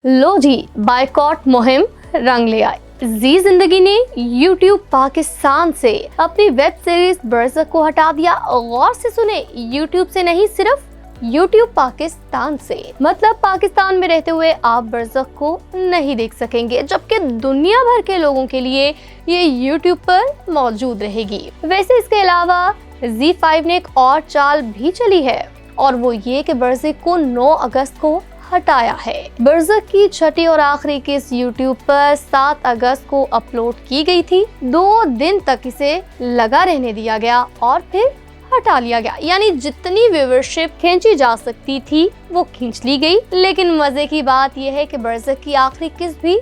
लो जी, boycott मुहिम रंग ले आई। जी जिंदगी ने YouTube पाकिस्तान से अपनी वेब सीरीज बरज़क को हटा दिया। गौर से सुने, YouTube से नहीं, सिर्फ YouTube पाकिस्तान से। मतलब पाकिस्तान में रहते हुए आप बरज़क को नहीं देख सकेंगे, जबकि दुनिया भर के लोगों के लिए ये YouTube पर मौजूद रहेगी। वैसे इसके अलावा Z5 ने एक और चाल भी चली है, और वो ये कि बरज़क को 9 अगस्त को हटाया है। बरज़क की छठी और आखिरी किस्त YouTube पर 7 अगस्त को अपलोड की गई थी। 2 दिन तक इसे लगा रहने दिया गया और फिर हटा लिया गया। यानी जितनी व्यूअरशिप खींची जा सकती थी वो खींच ली गई। लेकिन मजे की बात यह है कि बरज़क की आखिरी किस्त भी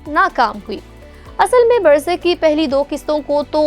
नाकाम हुई। असल में बरज़क की पहली 2 किस्तों को तो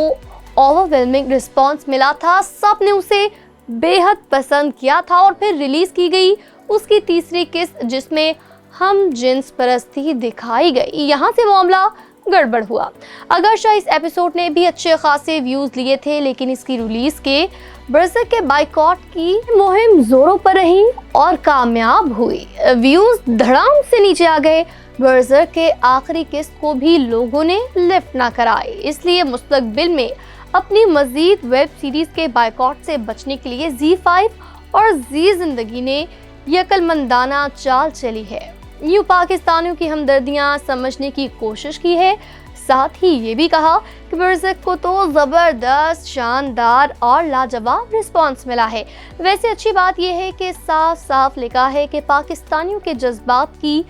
ओवरवेलमिंग रिस्पॉन्स मिला था, सबने उसे बेहद पसंद किया था, और फिर रिलीज की गई उसकी तीसरी किस्त, जिसमें हम जिन्स परस्ती दिखाई गई। यहाँ से मामला गड़बड़ हुआ। अगरचे इस एपिसोड ने भी अच्छे खासे व्यूज लिए थे, लेकिन इसकी रिलीज के बरज़क के बायकॉट की मुहिम जोरों पर रही और कामयाब हुई। व्यूज धड़ाम से नीचे आ गए। बरज़क के आखिरी किस्त को भी लोगों ने लिफ्ट ना कराई। इसलिए मुस्तकबिल में अपनी मजीद वेब सीरीज के बायकॉट से बचने के लिए Z5 और जी जिंदगी ने ये अक्लमंदाना चाल चली है। यूं पाकिस्तानियों की हमदर्दियां समझने की कोशिश की है। साथ ही ये भी कहा कि बरज़क को तो जबरदस्त, शानदार और लाजवाब रिस्पांस मिला है। वैसे अच्छी बात यह है कि साफ साफ लिखा है कि पाकिस्तानियों के जज्बात की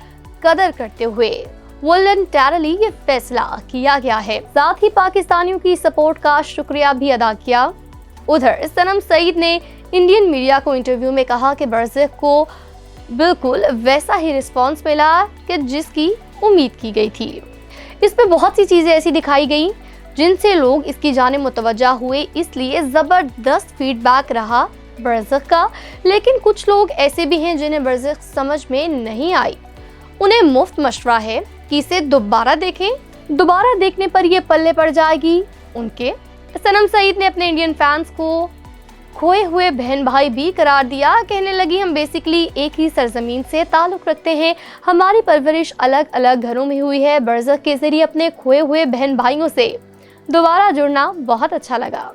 कदर करते हुए वॉलंटरली ये फैसला किया गया है। साथ ही पाकिस्तानियों की सपोर्ट का शुक्रिया भी अदा किया। उधर सनम सईद ने इंडियन मीडिया को इंटरव्यू में कहा कि बरज़क को बिल्कुल वैसा ही रिस्पांस मिला कि जिसकी उम्मीद की गई थी। इस पे बहुत सी चीज़ें ऐसी दिखाई गई जिनसे लोग इसकी जाने मुतवज्जा हुए, इसलिए ज़बरदस्त फीडबैक रहा बरज़क का। लेकिन कुछ लोग ऐसे भी हैं जिन्हें बरज़क समझ में नहीं आई। उन्हें मुफ्त मशवरा है कि इसे दोबारा देखें, दोबारा देखने पर यह पल्ले पड़ जाएगी उनके। सनम सईद ने अपने इंडियन फैंस को खोए हुए बहन भाई भी करार दिया। कहने लगी, हम बेसिकली एक ही सरजमीन से ताल्लुक़ रखते हैं, हमारी परवरिश अलग अलग घरों में हुई है। बरज़क के जरिए अपने खोए हुए बहन भाइयों से दोबारा जुड़ना बहुत अच्छा लगा।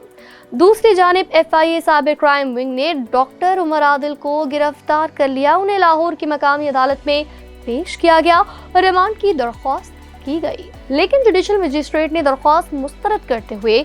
दूसरी जानिब FIA साइबर क्राइम विंग ने डॉक्टर उमर आदिल को गिरफ्तार कर लिया। उन्हें लाहौर की मकामी अदालत में पेश किया गया और रिमांड की दरख्वास्त की गई, लेकिन जुडिशल मजिस्ट्रेट ने दरख्वास्त मुस्तरद करते हुए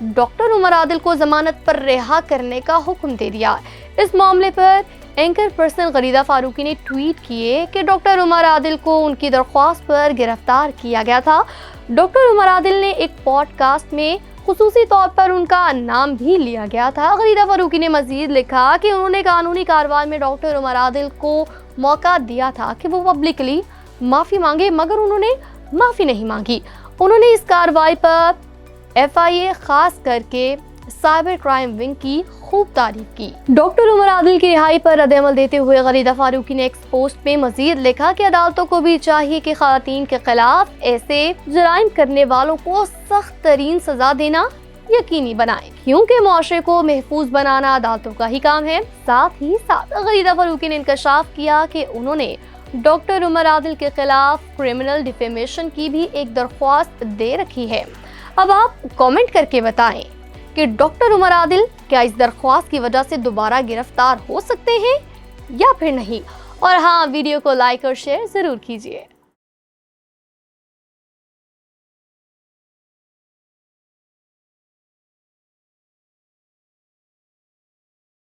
डॉक्टर उमर आदिल को जमानत पर रिहा करने का हुक्म दे दिया। इस मामले पर एंकर पर्सन गरीदा फारूकी ने ट्वीट किए कि डॉक्टर उमर आदिल को उनकी दरख्वास्त पर गिरफ्तार किया गया था। डॉक्टर उमर आदिल ने एक पॉडकास्ट में खुसूसी तौर पर उनका नाम भी लिया गया था। गरीदा फारूकी ने मजीद लिखा कि उन्होंने कानूनी कार्रवाई में डॉक्टर उमर आदिल को मौका दिया था कि वो पब्लिकली माफ़ी मांगे, मगर उन्होंने माफ़ी नहीं मांगी। उन्होंने इस कार्रवाई पर FIA खास करके साइबर क्राइम विंग की खूब तारीफ की। डॉक्टर उमर आदिल की रिहाई पर रद्द-ए-अमल देते हुए गरीदा फारूकी ने एक पोस्ट में मजीद लिखा कि अदालतों को भी चाहिए कि ख़वातीन के खिलाफ ऐसे जराइम करने वालों को सख्त तरीन सजा देना यकीनी बनाएं, क्योंकि मुआशरे को महफूज बनाना अदालतों का ही काम है। साथ ही साथ गरीदा फारूकी ने इंकशाफ किया कि उन्होंने डॉक्टर उमर आदिल के खिलाफ क्रिमिनल डिफेमेशन की भी एक दरख्वास्त दे रखी है। अब आप कमेंट करके बताएं कि डॉक्टर उमर आदिल क्या इस दरख्वास्त की वजह से दोबारा गिरफ्तार हो सकते हैं या फिर नहीं। और हाँ, वीडियो को लाइक और शेयर जरूर कीजिए।